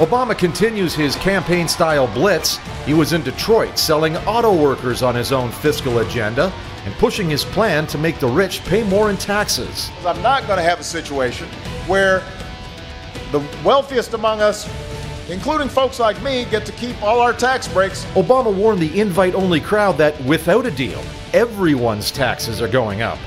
Obama continues his campaign-style blitz. He was in Detroit selling auto workers on his own fiscal agenda and pushing his plan to make the rich pay more in taxes. I'm not going to have a situation where the wealthiest among us, including folks like me, get to keep all our tax breaks. Obama warned the invite-only crowd that without a deal, everyone's taxes are going up.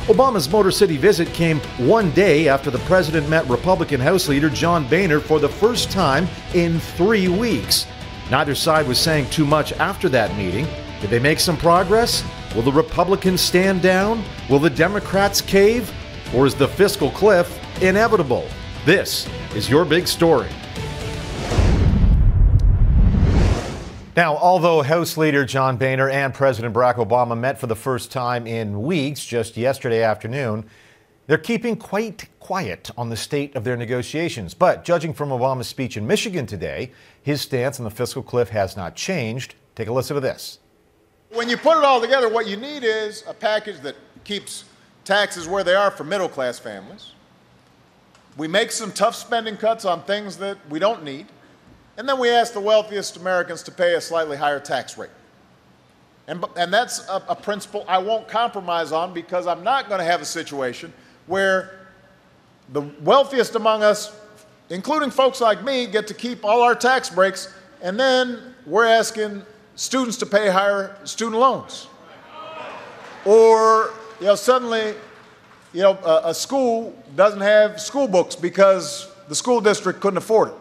Obama's Motor City visit came one day after the president met Republican House Leader John Boehner for the first time in 3 weeks. Neither side was saying too much after that meeting. Did they make some progress? Will the Republicans stand down? Will the Democrats cave? Or is the fiscal cliff inevitable? This is your big story. Now, although House Leader John Boehner and President Barack Obama met for the first time in weeks just yesterday afternoon, they're keeping quite quiet on the state of their negotiations. But judging from Obama's speech in Michigan today, his stance on the fiscal cliff has not changed. Take a listen to this. When you put it all together, what you need is a package that keeps taxes where they are for middle-class families. We make some tough spending cuts on things that we don't need. And then we ask the wealthiest Americans to pay a slightly higher tax rate. And that's a principle I won't compromise on, because I'm not going to have a situation where the wealthiest among us, including folks like me, get to keep all our tax breaks, and then we're asking students to pay higher student loans. Or, suddenly, a school doesn't have school books because the school district couldn't afford it.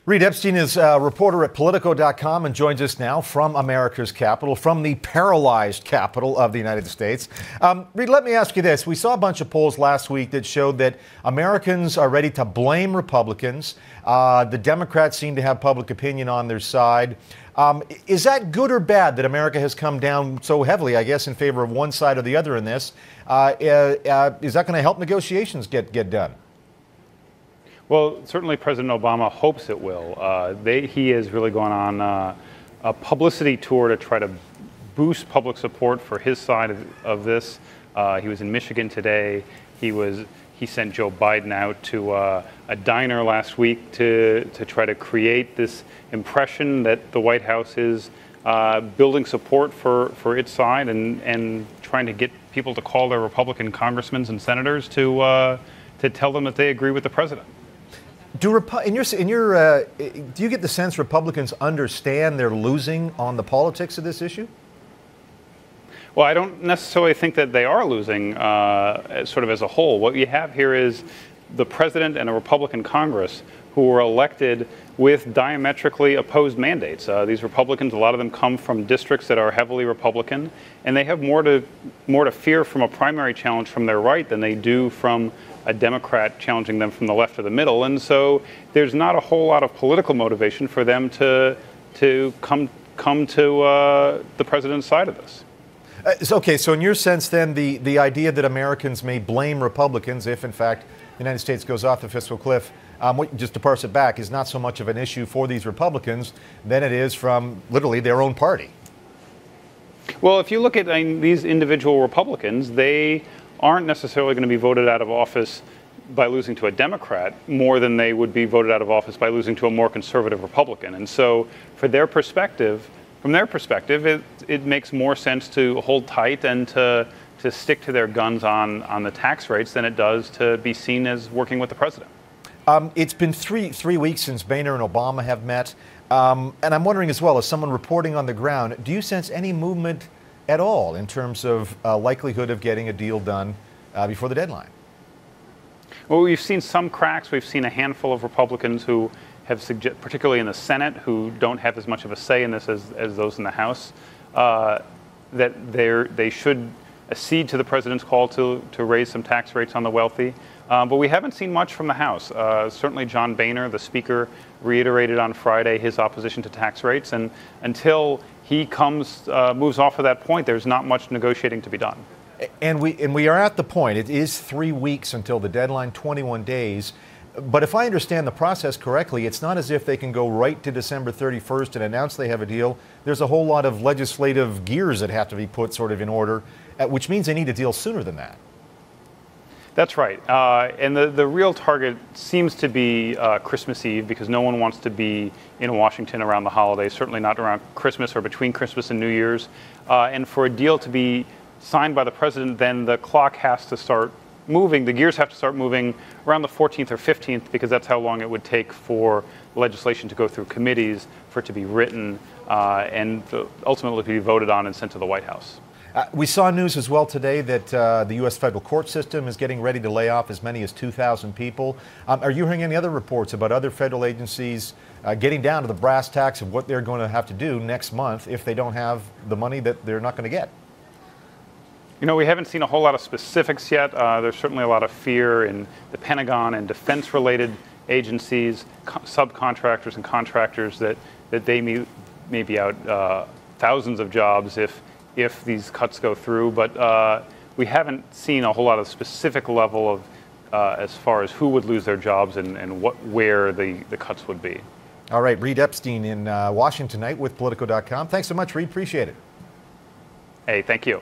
Reid Epstein is a reporter at Politico.com and joins us now from America's capital, from the paralyzed capital of the United States. Reid, let me ask you this. We saw a bunch of polls last week that showed that Americans are ready to blame Republicans. The Democrats seem to have public opinion on their side. Is that good or bad that America has come down so heavily, I guess, in favor of one side or the other in this? Is that going to help negotiations get done? Well, certainly President Obama hopes it will. He is really going on a publicity tour to try to boost public support for his side of this. He was in Michigan today. He sent Joe Biden out to a diner last week to try to create this impression that the White House is building support for its side and trying to get people to call their Republican congressmen and senators to tell them that they agree with the president. Do you get the sense Republicans understand they're losing on the politics of this issue? Well, I don't necessarily think that they are losing sort of as a whole. What you have here is the president and a Republican Congress who were elected with diametrically opposed mandates. These Republicans, a lot of them come from districts that are heavily Republican, and they have more to fear from a primary challenge from their right than they do from a Democrat challenging them from the left or the middle. And so there's not a whole lot of political motivation for them to come to the president's side of this. Okay, so in your sense then, the idea that Americans may blame Republicans if, in fact, the United States goes off the fiscal cliff, just to parse it back, is not so much of an issue for these Republicans than it is from literally their own party. Well, if you look at these individual Republicans, they aren't necessarily going to be voted out of office by losing to a Democrat more than they would be voted out of office by losing to a more conservative Republican. And so from their perspective, it makes more sense to hold tight and to stick to their guns on the tax rates than it does to be seen as working with the president. It's been three weeks since Boehner and Obama have met. And I'm wondering as well, as someone reporting on the ground, do you sense any movement at all in terms of likelihood of getting a deal done before the deadline? Well, we've seen some cracks. We've seen a handful of Republicans who have particularly in the Senate, who don't have as much of a say in this as those in the House, that they should accede to the president's call to raise some tax rates on the wealthy. But we haven't seen much from the House. Certainly John Boehner, the Speaker, reiterated on Friday his opposition to tax rates, and until he moves off of that point, there's not much negotiating to be done. And we are at the point. It is 3 weeks until the deadline, 21 days. But if I understand the process correctly, it's not as if they can go right to December 31st and announce they have a deal. There's a whole lot of legislative gears that have to be put sort of in order, which means they need a deal sooner than that. That's right. And the real target seems to be Christmas Eve, because no one wants to be in Washington around the holidays, certainly not around Christmas or between Christmas and New Year's. And for a deal to be signed by the president, then the clock has to start moving, the gears have to start moving around the 14th or 15th, because that's how long it would take for legislation to go through committees, for it to be written, and ultimately to be voted on and sent to the White House. We saw news as well today that the U.S. federal court system is getting ready to lay off as many as 2,000 people. Are you hearing any other reports about other federal agencies getting down to the brass tacks of what they're going to have to do next month if they don't have the money that they're not going to get? You know, we haven't seen a whole lot of specifics yet. There's certainly a lot of fear in the Pentagon and defense-related agencies, subcontractors and contractors, that they may be out thousands of jobs if these cuts go through. But we haven't seen a whole lot of specific level of as far as who would lose their jobs and where the cuts would be. All right, Reid Epstein in Washington tonight with Politico.com. Thanks so much, Reid. Appreciate it. Hey, thank you.